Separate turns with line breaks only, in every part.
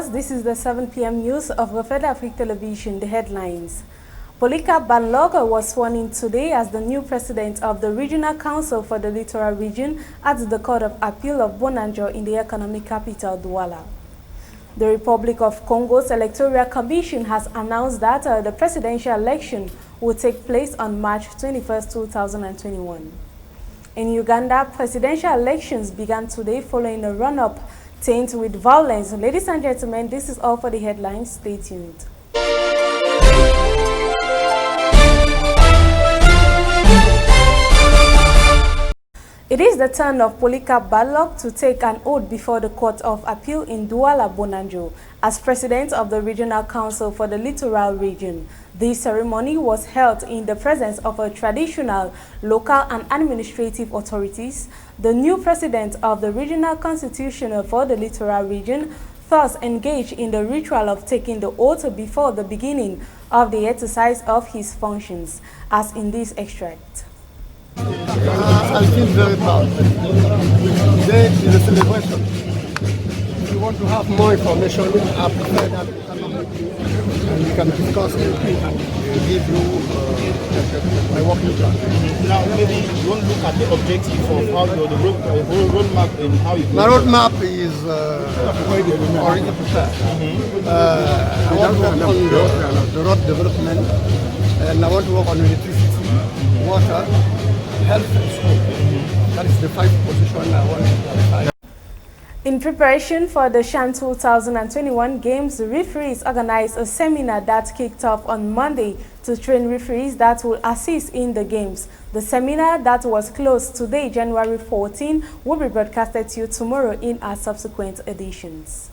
viewers, this is the 7 p.m. news of Reflets D'Afrique Television. The headlines. Polycarp Balogun was sworn in today as the new president of the Regional Council for the Littoral Region at the Court of Appeal of Bonanjo in the economic capital, Douala. The Republic of Congo's Electoral Commission has announced that the presidential election will take place on March 21, 2021. In Uganda, presidential elections began today following a run-up tainted with violence. Ladies and gentlemen, this is all for the headlines. Stay tuned. It is the turn of Polycarp Balogun to take an oath before the Court of Appeal in Douala, Bonanjo, as president of the Regional Council for the Littoral Region. This ceremony was held in the presence of a traditional, local and administrative authorities. The new president of the Regional Constitution for the Littoral Region thus engaged in the ritual of taking the oath before the beginning of the exercise of his functions, as in this extract.
I feel very proud. Today is a celebration. If you want to have more information, I prefer that and we can discuss everything and give you my working plan.
Now, maybe you want to look at the objective of how the roadmap and how you.
My roadmap is already prepared. I want to work on the road development, and I want to work on electricity, water, health and school. That is the 5 positions I want to clarify.
In preparation for the Shan 2021 Games, referees organized a seminar that kicked off on Monday to train referees that will assist in the Games. The seminar that was closed today, January 14, will be broadcasted to you tomorrow in our subsequent editions.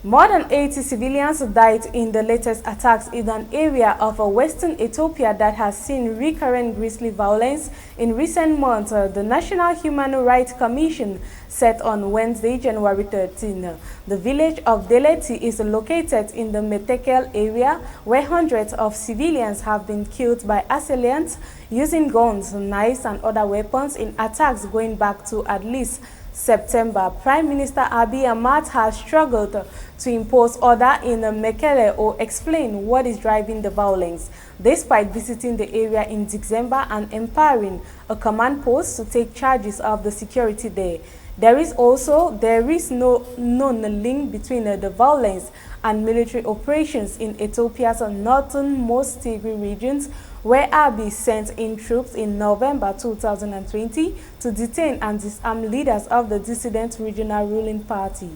More than 80 civilians died in the latest attacks in an area of western Ethiopia that has seen recurrent grisly violence in recent months, the National Human Rights Commission said on Wednesday, January 13. The village of Deleti is located in the Metekel area, where hundreds of civilians have been killed by assailants using guns, knives and other weapons in attacks going back to at least September. Prime Minister Abiy Ahmed has struggled to impose order in Mekele or explain what is driving the violence, despite visiting the area in December and empowering a command post to take charges of the security there. There is no known link between the violence and military operations in Ethiopia's northernmost Tigray regions, where Abiy sent in troops in November 2020 to detain and disarm leaders of the dissident regional ruling party.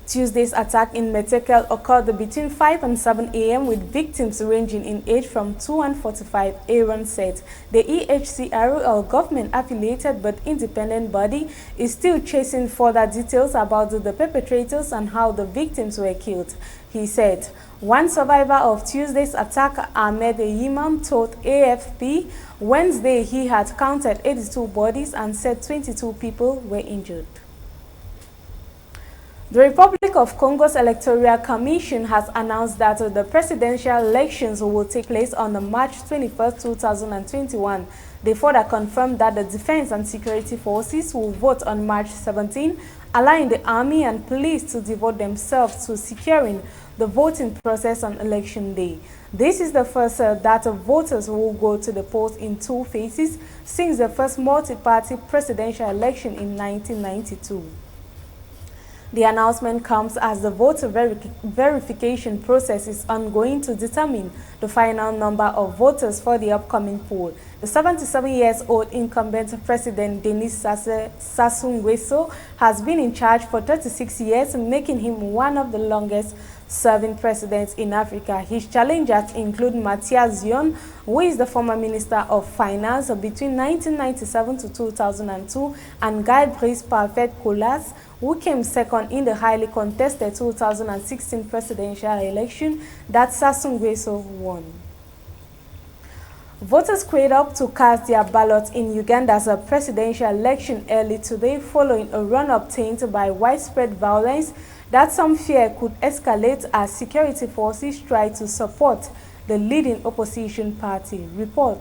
Tuesday's attack in Metekel occurred between 5 and 7 a.m. with victims ranging in age from 2 and 45, Aaron said. The EHCR, a government-affiliated but independent body, is still chasing further details about the perpetrators and how the victims were killed. He said, one survivor of Tuesday's attack, Ahmed Yimam, told AFP Wednesday he had counted 82 bodies and said 22 people were injured. The Republic of Congo's Electoral Commission has announced that the presidential elections will take place on March 21, 2021. They further confirmed that the defense and security forces will vote on March 17, allowing the army and police to devote themselves to securing the voting process on election day. This is the first that voters will go to the polls in 2 phases since the first multi-party presidential election in 1992. The announcement comes as the voter verification process is ongoing to determine the final number of voters for the upcoming poll. The 77-year-old incumbent President Denis Sassou Nguesso has been in charge for 36 years, making him one of the longest-serving presidents in Africa. His challengers include Mathias Zion, who is the former Minister of Finance between 1997 to 2002, and Guy Brice Parfait Colas, who came second in the highly contested 2016 presidential election that Sassou Nguesso won. Voters squared up to cast their ballots in Uganda's presidential election early today following a run-up tainted by widespread violence that some fear could escalate as security forces try to support the leading opposition party. Report.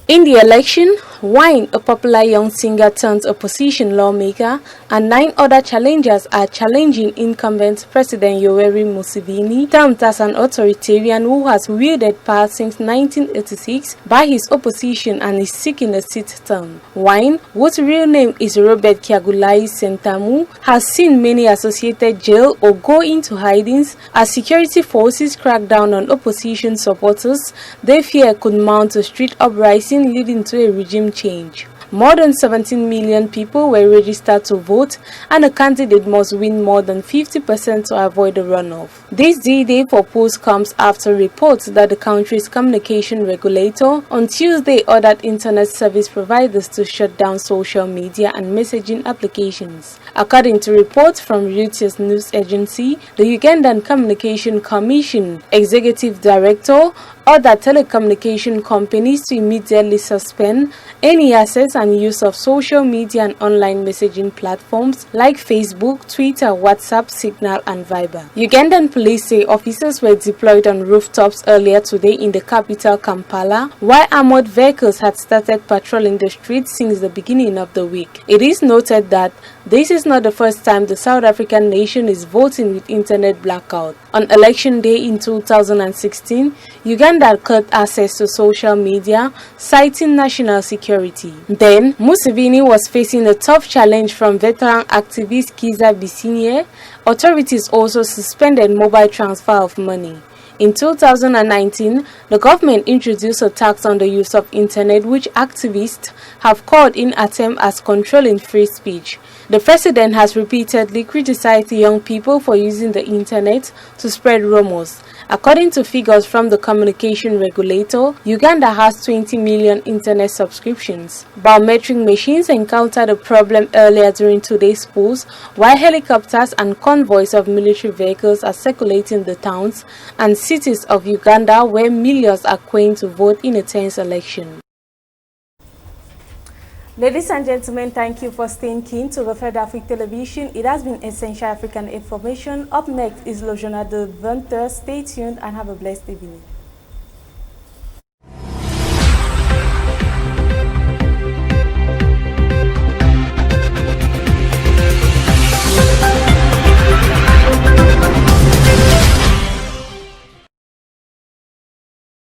In the election, Wine, a popular young singer turned opposition lawmaker, and 9 other challengers are challenging incumbent President Yoweri Museveni, termed as an authoritarian who has wielded power since 1986 by his opposition and is seeking a sixth term. Wine, whose real name is Robert Kyagulanyi Sentamu, has seen many associated jail or go into hidings as security forces crack down on opposition supporters they fear could mount a street uprising leading to a regime change. More than 17 million people were registered to vote, and a candidate must win more than 50% to avoid a runoff. This D-Day for polls comes after reports that the country's communication regulator on Tuesday ordered internet service providers to shut down social media and messaging applications. According to reports from Reuters news agency, the Ugandan Communication Commission Executive Director ordered telecommunication companies to immediately suspend any access and use of social media and online messaging platforms like Facebook, Twitter, WhatsApp, Signal, and Viber. Ugandan police say officers were deployed on rooftops earlier today in the capital Kampala, while armored vehicles had started patrolling the streets since the beginning of the week. It is noted that this is not the first time the South African nation is voting with internet blackout. On election day in 2016, Uganda cut access to social media, citing national security. Then, Museveni was facing a tough challenge from veteran activist Kizza Besigye. Authorities also suspended mobile transfer of money. In 2019, the government introduced a tax on the use of internet, which activists have called in attempt as controlling free speech. The president has repeatedly criticized young people for using the internet to spread rumors. According to figures from the communication regulator, Uganda has 20 million internet subscriptions. Biometric machines encountered a problem earlier during today's polls, while helicopters and convoys of military vehicles are circulating the towns and cities of Uganda where millions are going to vote in a tense election. Ladies and gentlemen, thank you for staying keen to Reflets D'Afrique Television. It has been essential African information. Up next is Le Journal de 20h. Stay tuned and have a blessed evening.